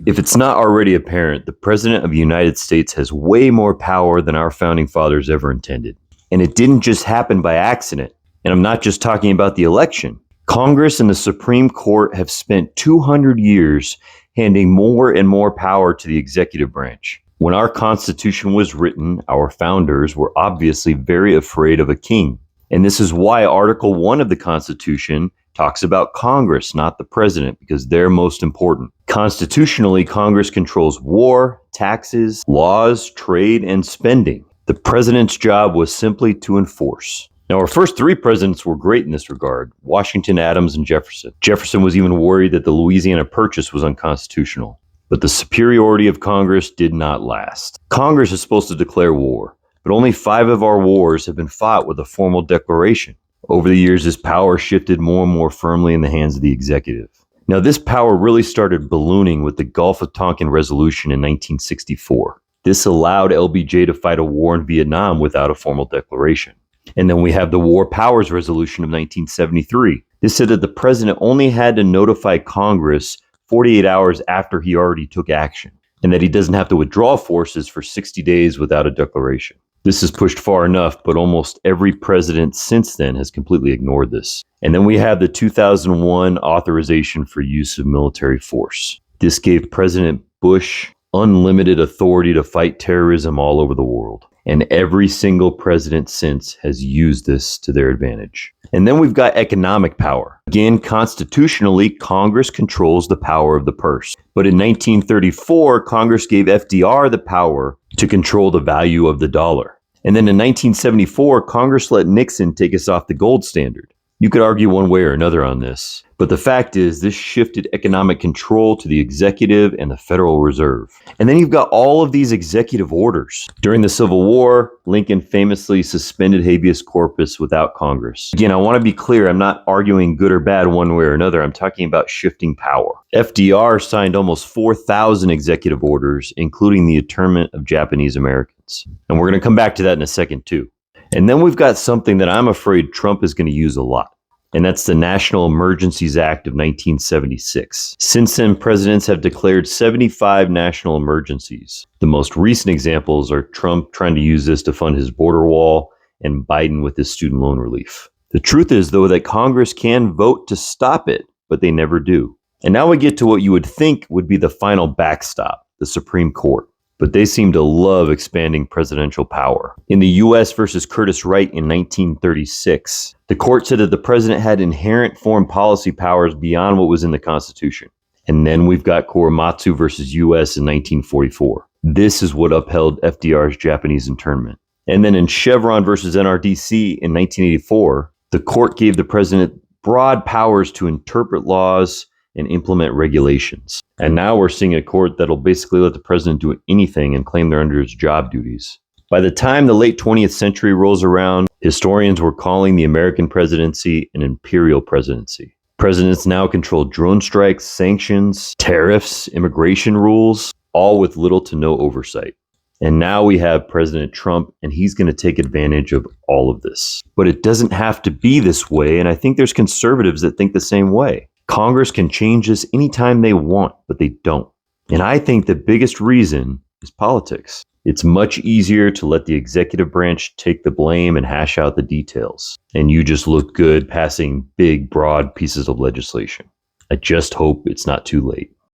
If it's not already apparent, the President of the United States has way more power than our founding fathers ever intended. And it didn't just happen by accident. And I'm not just talking about the election. Congress and the Supreme Court have spent 200 years handing more and more power to the executive branch. When our Constitution was written, our founders were obviously very afraid of a king. And this is why Article 1 of the Constitution talks about Congress, not the president, because they're most important. Constitutionally, Congress controls war, taxes, laws, trade, and spending. The president's job was simply to enforce. Now, our first three presidents were great in this regard: Washington, Adams, and Jefferson. Jefferson was even worried that the Louisiana Purchase was unconstitutional. But the superiority of Congress did not last. Congress is supposed to declare war, but only 5 of our wars have been fought with a formal declaration. Over the years, this power shifted more and more firmly in the hands of the executive. Now, this power really started ballooning with the Gulf of Tonkin Resolution in 1964. This allowed LBJ to fight a war in Vietnam without a formal declaration. And then we have the War Powers Resolution of 1973. This said that the president only had to notify Congress 48 hours after he already took action, and that he doesn't have to withdraw forces for 60 days without a declaration. This is pushed far enough, but almost every president since then has completely ignored this. And then we have the 2001 authorization for use of military force. This gave President Bush unlimited authority to fight terrorism all over the world. And every single president since has used this to their advantage. And then we've got economic power. Again, constitutionally, Congress controls the power of the purse. But in 1934, Congress gave FDR the power to control the value of the dollar. And then in 1974, Congress let Nixon take us off the gold standard. You could argue one way or another on this, but the fact is this shifted economic control to the executive and the Federal Reserve. And then you've got all of these executive orders. During the Civil War, Lincoln famously suspended habeas corpus without Congress. Again, I want to be clear, I'm not arguing good or bad one way or another. I'm talking about shifting power. FDR signed almost 4,000 executive orders, including the internment of Japanese Americans. And we're going to come back to that in a second too. And then we've got something that I'm afraid Trump is going to use a lot, and that's the National Emergencies Act of 1976. Since then, presidents have declared 75 national emergencies. The most recent examples are Trump trying to use this to fund his border wall and Biden with his student loan relief. The truth is, though, that Congress can vote to stop it, but they never do. And now we get to what you would think would be the final backstop, the Supreme Court. But they seem to love expanding presidential power. In the U.S. versus Curtis Wright in 1936, the court said that the president had inherent foreign policy powers beyond what was in the Constitution. And then we've got Korematsu versus U.S. in 1944. This is what upheld FDR's Japanese internment. And then in Chevron versus NRDC in 1984, the court gave the president broad powers to interpret laws and implement regulations. And now we're seeing a court that'll basically let the president do anything and claim they're under his job duties. By the time the late 20th century rolls around, historians were calling the American presidency an imperial presidency. Presidents now control drone strikes, sanctions, tariffs, immigration rules, all with little to no oversight. And now we have President Trump, and he's going to take advantage of all of this. But it doesn't have to be this way, and I think there's conservatives that think the same way. Congress can change this anytime they want, but they don't. And I think the biggest reason is politics. It's much easier to let the executive branch take the blame and hash out the details. And you just look good passing big, broad pieces of legislation. I just hope it's not too late.